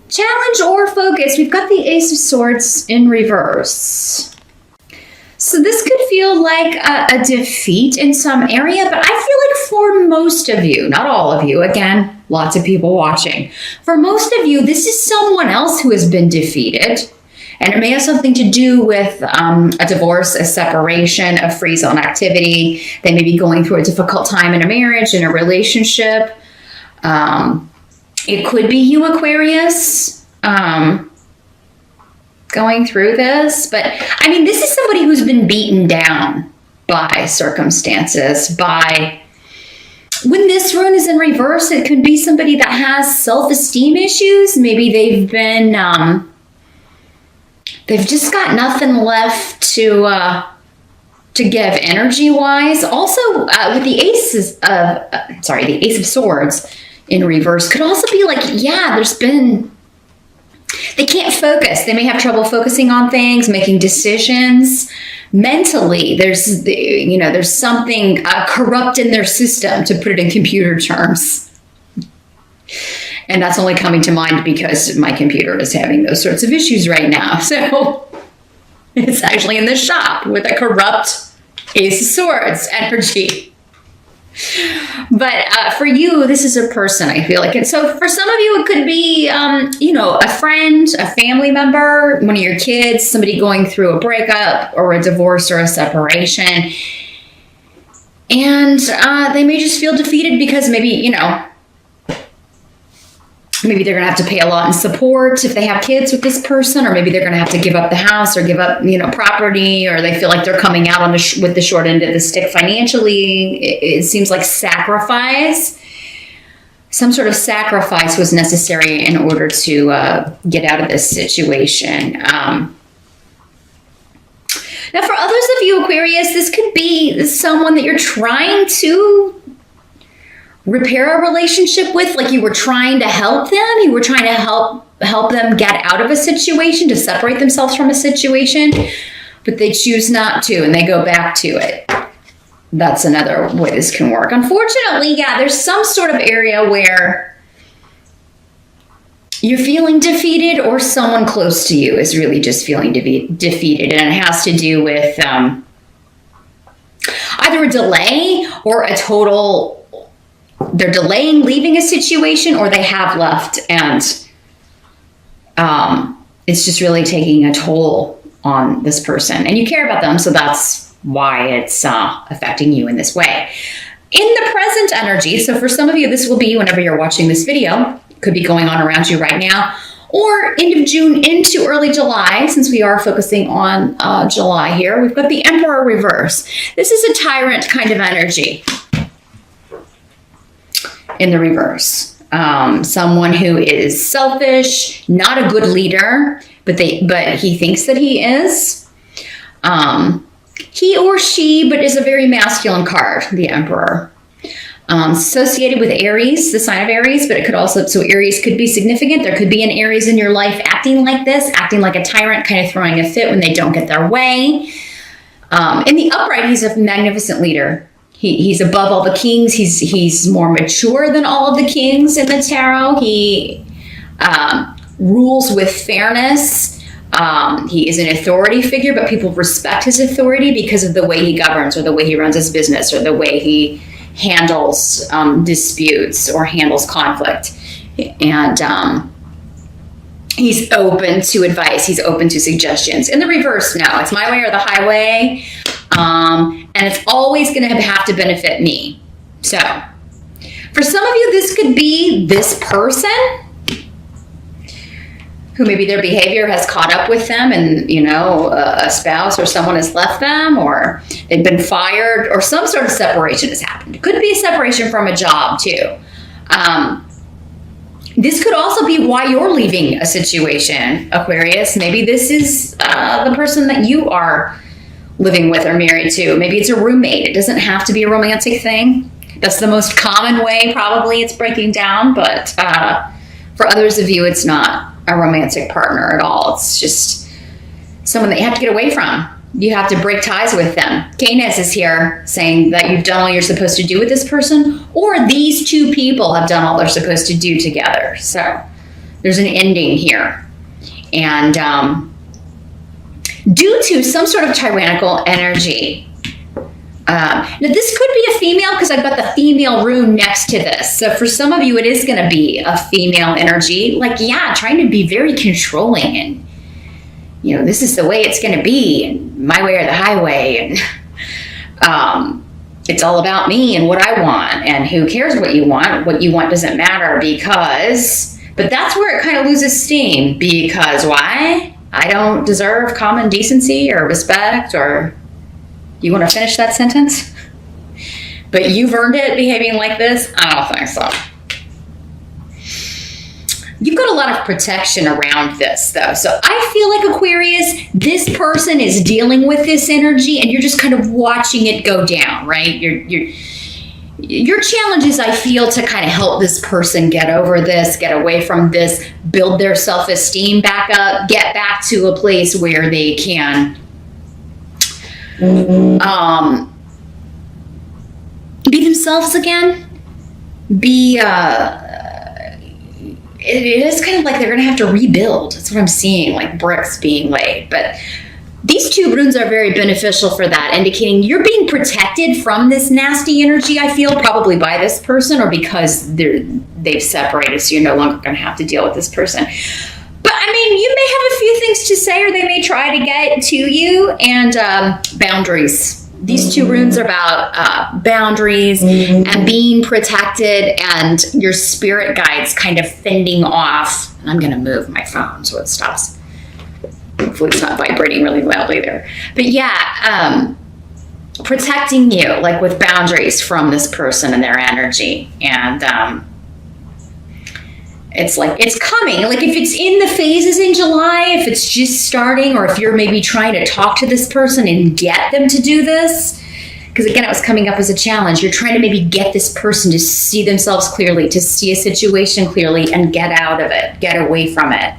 challenge or focus, we've got the Ace of Swords in reverse. So this could feel like a defeat in some area, but I feel like for most of you, not all of you, again, lots of people watching, for most of you, this is someone else who has been defeated. And it may have something to do with a divorce, a separation, a free zone activity. They may be going through a difficult time in a marriage, in a relationship. It could be you, Aquarius, going through this. But I mean, this is somebody who's been beaten down by circumstances, by... When this rune is in reverse, it could be somebody that has self-esteem issues. Maybe they've been... they've just got nothing left to give energy-wise. Also, with the the Ace of Swords in reverse could also be like, yeah, they can't focus. They may have trouble focusing on things, making decisions. Mentally, there's something corrupt in their system, to put it in computer terms. And that's only coming to mind because my computer is having those sorts of issues right now. So it's actually in the shop with a corrupt Ace of Swords energy. But for you, this is a person, I feel like. And so for some of you, it could be, a friend, a family member, one of your kids, somebody going through a breakup or a divorce or a separation. And they may just feel defeated because maybe they're going to have to pay a lot in support if they have kids with this person, or maybe they're going to have to give up the house or give up, property, or they feel like they're coming out with the short end of the stick financially. It seems like sacrifice. Some sort of sacrifice was necessary in order to get out of this situation. Now, for others of you, Aquarius, this could be someone that you're trying to repair a relationship with, like you were trying to help them. You were trying to help them get out of a situation, to separate themselves from a situation, but they choose not to, and they go back to it. That's another way this can work. Unfortunately, yeah, there's some sort of area where you're feeling defeated, or someone close to you is really just feeling defeated, and it has to do with either a delay or a total... They're delaying leaving a situation, or they have left, and it's just really taking a toll on this person. And you care about them, so that's why it's affecting you in this way. In the present energy, so for some of you, this will be whenever you're watching this video. It could be going on around you right now, or end of June into early July, since we are focusing on July here. We've got the Emperor reverse. This is a tyrant kind of energy in the reverse. Someone who is selfish, not a good leader, but he thinks that he is. He or she, but is a very masculine card, the Emperor. Associated with Aries, the sign of Aries, but it could also, so Aries could be significant. There could be an Aries in your life acting like this, acting like a tyrant, kind of throwing a fit when they don't get their way. In the upright, he's a magnificent leader. He's above all the kings. He's more mature than all of the kings in the tarot. He rules with fairness. He is an authority figure, but people respect his authority because of the way he governs, or the way he runs his business, or the way he handles disputes or handles conflict. And he's open to advice. He's open to suggestions. In the reverse, no, it's my way or the highway. And it's always going to have to benefit me. So for some of you, this could be this person who maybe their behavior has caught up with them, and, a spouse or someone has left them, or they've been fired, or some sort of separation has happened. It could be a separation from a job too. This could also be why you're leaving a situation, Aquarius. Maybe this is the person that you are living with or married to. Maybe it's a roommate. It doesn't have to be a romantic thing. That's the most common way probably it's breaking down, but for others of you, it's not a romantic partner at all. It's just someone that you have to get away from. You have to break ties with them. Canis is here saying that you've done all you're supposed to do with this person, or these two people have done all they're supposed to do together. So There's an ending here. And due to some sort of tyrannical energy. Now, this could be a female because I've got the female rune next to this. So for some of you, it is going to be a female energy. Like, yeah, trying to be very controlling and, this is the way it's going to be, and my way or the highway. And it's all about me and what I want. And who cares what you want? What you want doesn't matter but that's where it kind of loses steam. Because why? I don't deserve common decency or respect or... You want to finish that sentence? But you've earned it behaving like this? I don't think so. You've got a lot of protection around this, though. So I feel like, Aquarius, this person is dealing with this energy, and you're just kind of watching it go down, right? Your challenge is, I feel, to kind of help this person get over this, get away from this, build their self-esteem back up, get back to a place where they can... be themselves again. It is kind of like they're going to have to rebuild. That's what I'm seeing, like bricks being laid. But these two runes are very beneficial for that, indicating you're being protected from this nasty energy, I feel, probably by this person or because they've separated, so you're no longer going to have to deal with this person. But, you may have a few things to say, or they may try to get to you. And boundaries. These two runes are about boundaries and being protected, and your spirit guides kind of fending off. And I'm going to move my phone so it stops. Hopefully it's not vibrating really loudly there. But yeah, protecting you, like with boundaries from this person and their energy. And it's like it's coming. Like if it's in the phases in July, if it's just starting, or if you're maybe trying to talk to this person and get them to do this, because again, it was coming up as a challenge. You're trying to maybe get this person to see themselves clearly, to see a situation clearly and get out of it, get away from it.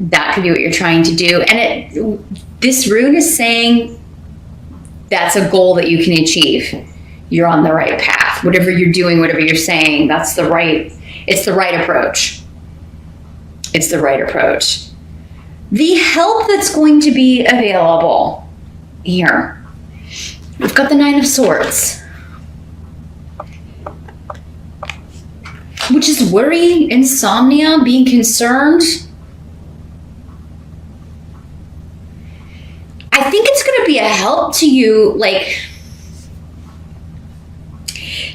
That could be what you're trying to do. And this rune is saying that's a goal that you can achieve. You're on the right path. Whatever you're doing, whatever you're saying, it's the right approach. It's the right approach. The help that's going to be available here. We've got the Nine of Swords, which is worry, insomnia, being concerned. I think it's going to be a help to you, like...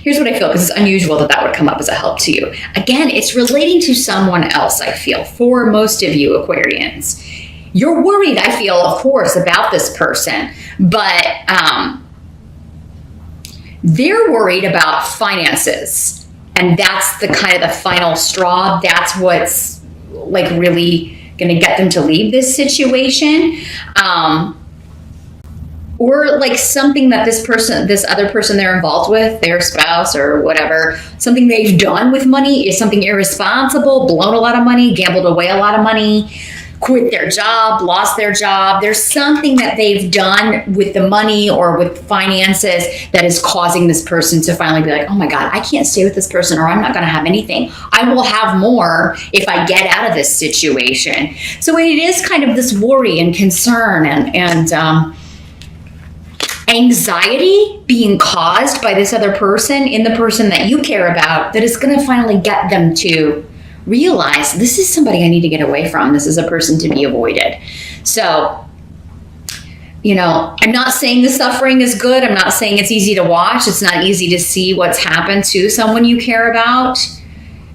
Here's what I feel, because it's unusual that would come up as a help to you. Again, it's relating to someone else, I feel, for most of you Aquarians. You're worried, I feel, of course, about this person, but they're worried about finances. And that's the kind of the final straw. That's what's like really going to get them to leave this situation. Or like something that this other person they're involved with, their spouse or whatever, something they've done with money is something irresponsible, blown a lot of money, gambled away a lot of money, quit their job, lost their job. There's something that they've done with the money or with finances that is causing this person to finally be like, oh my God, I can't stay with this person, or I'm not going to have anything. I will have more if I get out of this situation. So it is kind of this worry and concern and anxiety being caused by this other person in the person that you care about, that is going to finally get them to realize this is somebody I need to get away from. This is a person to be avoided. So, I'm not saying the suffering is good. I'm not saying it's easy to watch. It's not easy to see what's happened to someone you care about.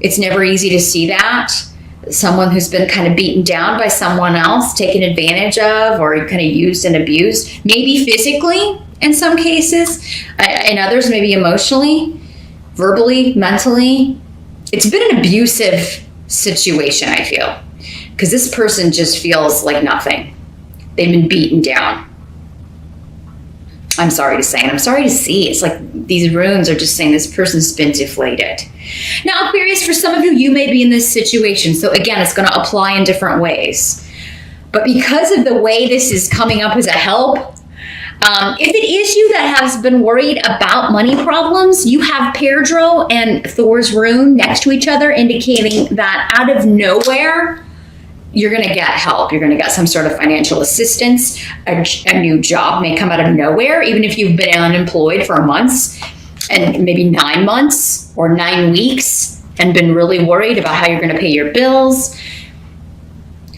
It's never easy to see that. Someone who's been kind of beaten down by someone else, taken advantage of, or kind of used and abused, maybe physically in some cases, in others maybe emotionally, verbally, mentally. It's been an abusive situation, I feel, because this person just feels like nothing. They've been beaten down. I'm sorry to say, and I'm sorry to see. It's like these runes are just saying this person's been deflated. Now, Aquarius, for some of you, you may be in this situation. So again, it's going to apply in different ways. But because of the way this is coming up as a help, If it is you that has been worried about money problems, you have Pedro and Thor's rune next to each other, indicating that out of nowhere, you're going to get help. You're going to get some sort of financial assistance. A new job may come out of nowhere, even if you've been unemployed for months and maybe 9 months or 9 weeks and been really worried about how you're going to pay your bills.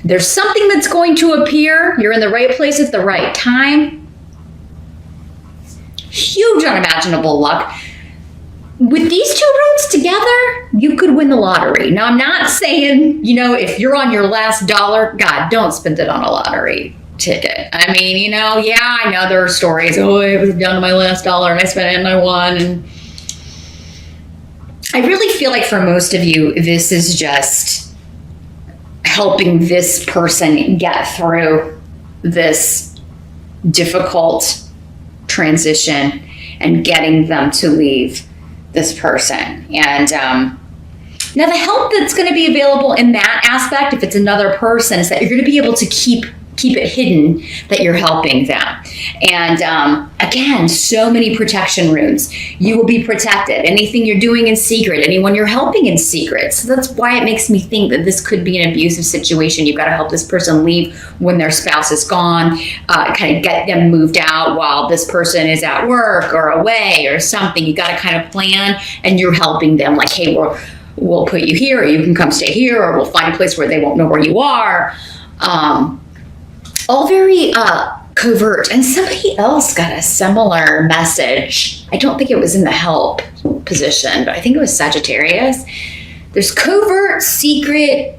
There's something that's going to appear. You're in the right place at the right time. Huge unimaginable luck. With these two roads together, you could win the lottery. Now, I'm not saying, if you're on your last dollar, God, don't spend it on a lottery ticket. I mean, yeah, I know there are stories. Oh, I was down to my last dollar and I spent it and I won. And I really feel like for most of you, this is just helping this person get through this difficult transition and getting them to leave this person. And now the help that's going to be available in that aspect, if it's another person, is that you're going to be able to keep it hidden that you're helping them. And again, so many protection runes. You will be protected. Anything you're doing in secret, anyone you're helping in secret. So that's why it makes me think that this could be an abusive situation. You've got to help this person leave when their spouse is gone, kind of get them moved out while this person is at work or away or something. You got to kind of plan, and you're helping them like, hey, we'll put you here, or you can come stay here, or we'll find a place where they won't know where you are. All very covert. And somebody else got a similar message. I don't think it was in the help position, but I think it was Sagittarius. There's covert, secret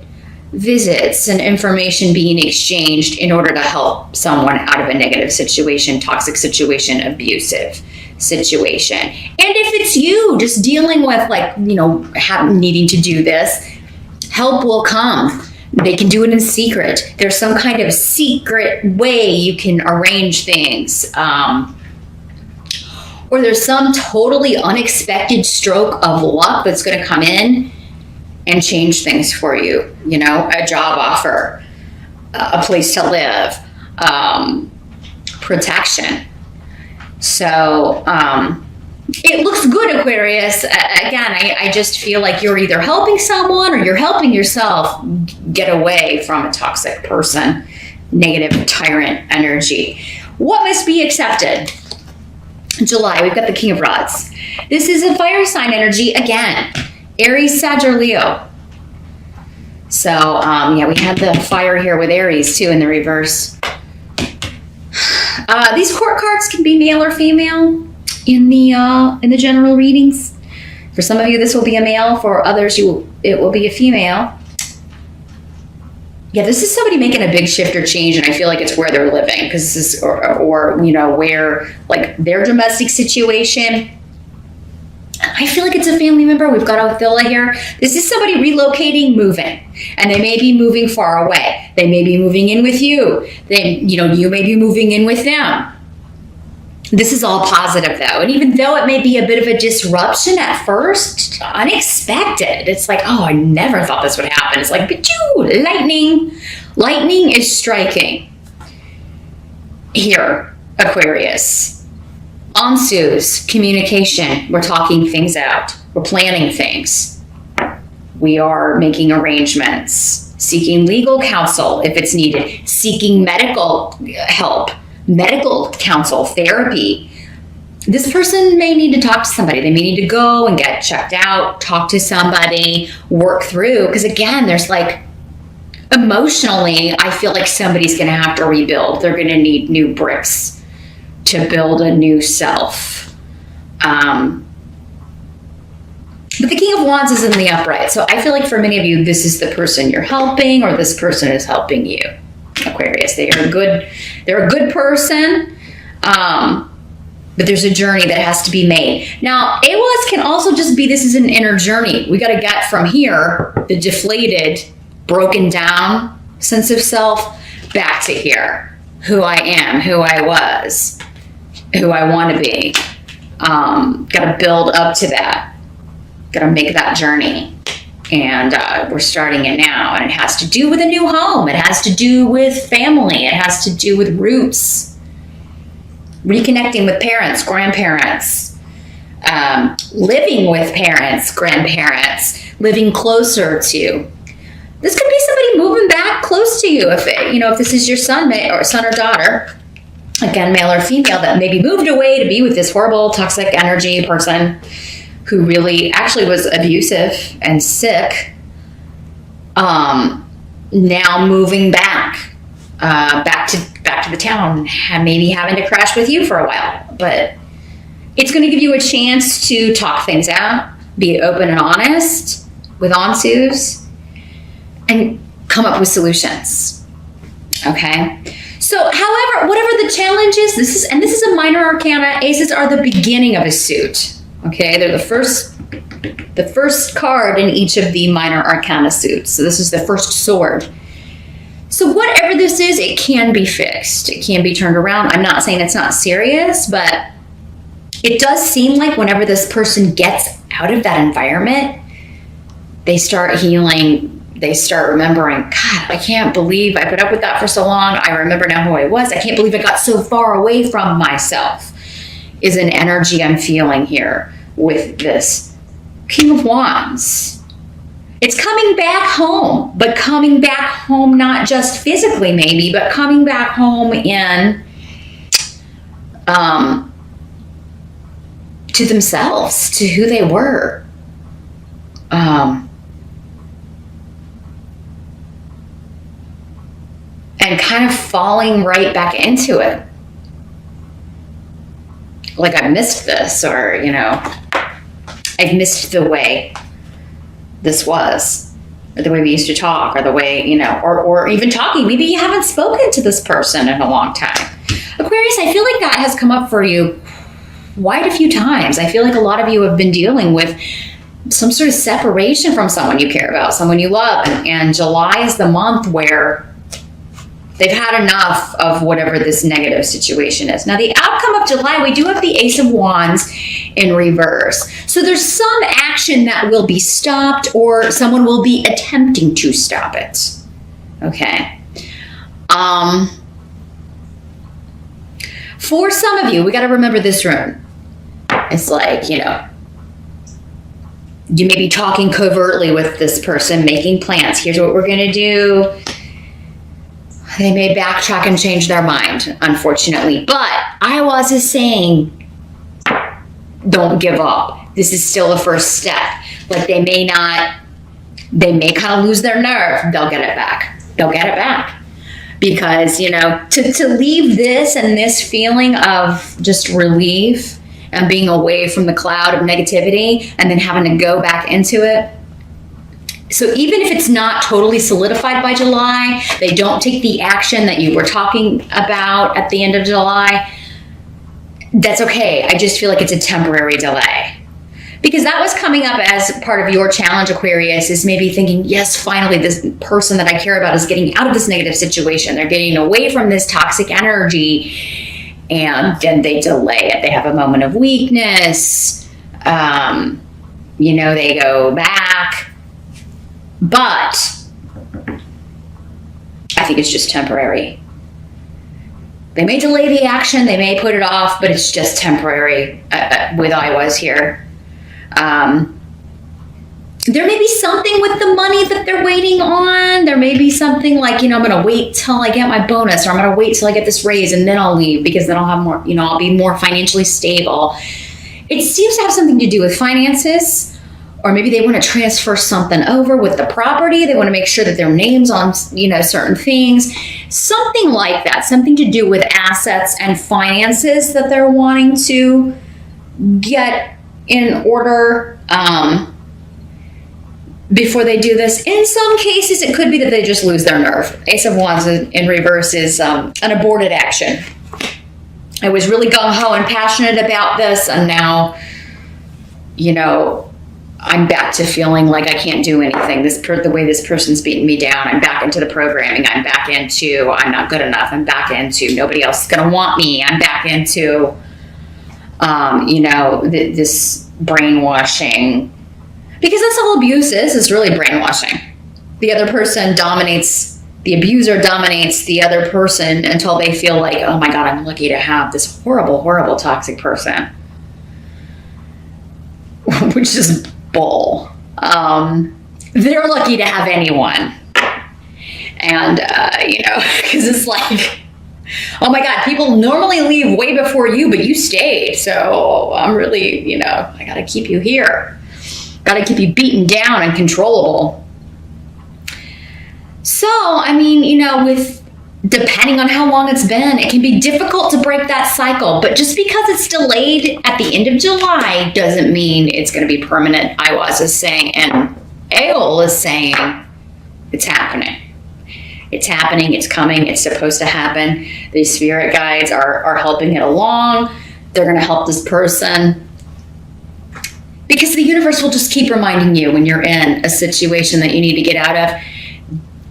visits and information being exchanged in order to help someone out of a negative situation, toxic situation, abusive situation. And if it's you just dealing with needing to do this, help will come. They can do it in secret. There's some kind of secret way you can arrange things. Or there's some totally unexpected stroke of luck that's going to come in and change things for you. A job offer, a place to live, protection. So, it looks good, Aquarius. Again, I just feel like you're either helping someone or you're helping yourself get away from a toxic person, negative tyrant energy. What must be accepted? July, we've got the King of Rods. This is a fire sign energy again. Aries, Sag, or Leo. So, we had the fire here with Aries too in the reverse. These court cards can be male or female. In the general readings, for some of you this will be a male. For others, it will be a female. Yeah, this is somebody making a big shift or change, and I feel like it's where they're living, because this is or where like their domestic situation. I feel like it's a family member. We've got Othila here. This is somebody relocating, moving, and they may be moving far away. They may be moving in with you. You may be moving in with them. This is all positive, though. And even though it may be a bit of a disruption at first, unexpected. It's like, oh, I never thought this would happen. It's like, but lightning. Lightning is striking here, Aquarius. Ansu's communication. We're talking things out. We're planning things. We are making arrangements. Seeking legal counsel if it's needed. Seeking medical help. Medical counsel, therapy. This person may need to talk to somebody. They may need to go and get checked out, talk to somebody, work through. Because again, there's emotionally, I feel like somebody's going to have to rebuild. They're going to need new bricks to build a new self. But the King of Wands is in the upright. So I feel like for many of you, this is the person you're helping, or this person is helping you. Aquarius, they're a good person, but there's a journey that has to be made. Now, AWAS can also just be, this is an inner journey. We got to get from here, the deflated, broken down sense of self, back to here, who I am, who I was, who I want to be. Got to build up to that. Got to make that journey. And we're starting it now. And it has to do with a new home. It has to do with family. It has to do with roots. reconnecting with parents, grandparents, living with parents, grandparents, living closer to. This could be somebody moving back close to you. If this is your son or daughter, again, male or female, that maybe moved away to be with this horrible toxic energy person who really actually was abusive and sick, now moving back to the town, and maybe having to crash with you for a while. But it's going to give you a chance to talk things out, be open and honest with Ansus, and come up with solutions. Okay? So, however, whatever the challenge is, this is a minor arcana. Aces are the beginning of a suit. Okay? They're the first card in each of the minor arcana suits. So this is the first sword. So whatever this is, it can be fixed. It can be turned around. I'm not saying it's not serious, but it does seem like whenever this person gets out of that environment, they start healing. They start remembering, God, I can't believe I put up with that for so long. I remember now who I was. I can't believe I got so far away from myself, is an energy I'm feeling here with this King of Wands. It's coming back home, but coming back home not just physically maybe, but coming back home in to themselves, to who they were. And kind of falling right back into it. Like I missed this, or, I've missed the way this was, or the way we used to talk, or the way, or even talking. Maybe you haven't spoken to this person in a long time. Aquarius, I feel like that has come up for you quite a few times. I feel like a lot of you have been dealing with some sort of separation from someone you care about, someone you love. And July is the month where they've had enough of whatever this negative situation is. Now, the outcome of July, we do have the Ace of Wands in reverse. So there's some action that will be stopped, or someone will be attempting to stop it. Okay. For some of you, we got to remember this rune. It's like, you may be talking covertly with this person, making plans. Here's what we're going to do. They may backtrack and change their mind, unfortunately. But Iwas is saying, don't give up. This is still the first step. Like they may kind of lose their nerve. They'll get it back. They'll get it back. Because, to leave this and this feeling of just relief and being away from the cloud of negativity and then having to go back into it. So even if it's not totally solidified by July, they don't take the action that you were talking about at the end of July, that's okay. I just feel like it's a temporary delay. Because that was coming up as part of your challenge, Aquarius, is maybe thinking, yes, finally, this person that I care about is getting out of this negative situation. They're getting away from this toxic energy, and then they delay it. They have a moment of weakness. They go back. But I think it's just temporary. They may delay the action, they may put it off, but it's just temporary with Iwas here. There may be something with the money that they're waiting on. There may be something like, I'm going to wait till I get my bonus, or I'm going to wait till I get this raise and then I'll leave because then I'll have more, I'll be more financially stable. It seems to have something to do with finances. Or maybe they want to transfer something over with the property. They want to make sure that their name's on, certain things. Something like that. Something to do with assets and finances that they're wanting to get in order before they do this. In some cases, it could be that they just lose their nerve. Ace of Wands in reverse is an aborted action. I was really gung-ho and passionate about this, and now, I'm back to feeling like I can't do anything. The way this person's beating me down, I'm back into the programming. I'm back into I'm not good enough. I'm back into nobody else is going to want me. I'm back into, this brainwashing. Because that's all abuse is really brainwashing. The other person dominates the abuser dominates the other person until they feel like, oh my God, I'm lucky to have this horrible, horrible toxic person. Which is bull. They're lucky to have anyone. And, because it's like, oh my God, people normally leave way before you, but you stayed. So I'm really, I got to keep you here. Got to keep you beaten down and controllable. So, with depending on how long it's been, it can be difficult to break that cycle. But just because it's delayed at the end of July doesn't mean it's going to be permanent. IWAS is saying, and AOL is saying, it's happening. It's happening. It's coming. It's supposed to happen. These spirit guides are helping it along. They're going to help this person. Because the universe will just keep reminding you when you're in a situation that you need to get out of.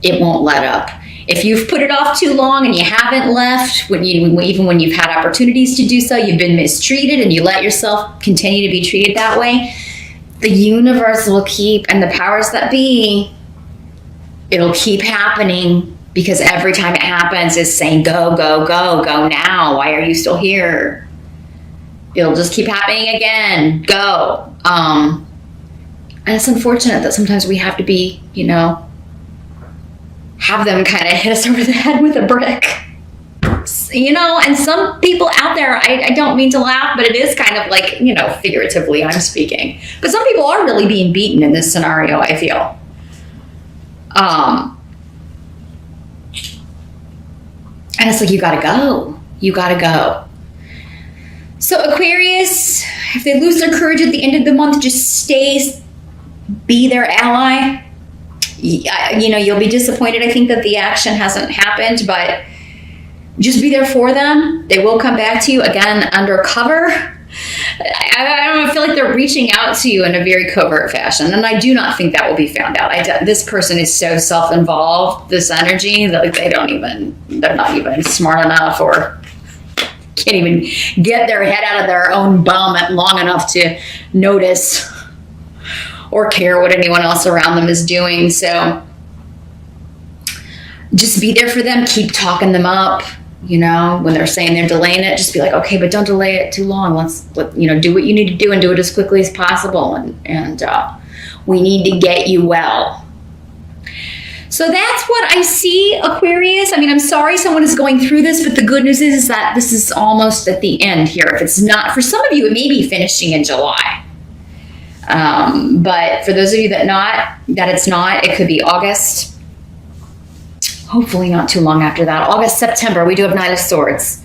It won't let up. If you've put it off too long and you haven't left, even when you've had opportunities to do so, you've been mistreated and you let yourself continue to be treated that way, the universe will keep, and the powers that be, it'll keep happening, because every time it happens, it's saying, go, go, go, go now. Why are you still here? It'll just keep happening again. Go. And it's unfortunate that sometimes we have to be, have them kind of hit us over the head with a brick. And some people out there, I don't mean to laugh, but it is kind of like, figuratively I'm speaking. But some people are really being beaten in this scenario, I feel. And it's like, you gotta go. You gotta go. So Aquarius, if they lose their courage at the end of the month, just be their ally. You'll be disappointed, I think, that the action hasn't happened, but just be there for them. They will come back to you, again, undercover. I feel like they're reaching out to you in a very covert fashion, and I do not think that will be found out. This person is so self-involved, this energy, that they're not even smart enough or can't even get their head out of their own bum long enough to notice or care what anyone else around them is doing. So just be there for them. Keep talking them up. When they're saying they're delaying it, just be like, okay, but don't delay it too long. Let's do what you need to do and do it as quickly as possible. And we need to get you well. So that's what I see, Aquarius. I'm sorry someone is going through this, but the good news is that this is almost at the end here. If it's not, for some of you, it may be finishing in July. But for those of you that it's not, it could be August. Hopefully not too long after that. August, September, we do have Knight of Swords.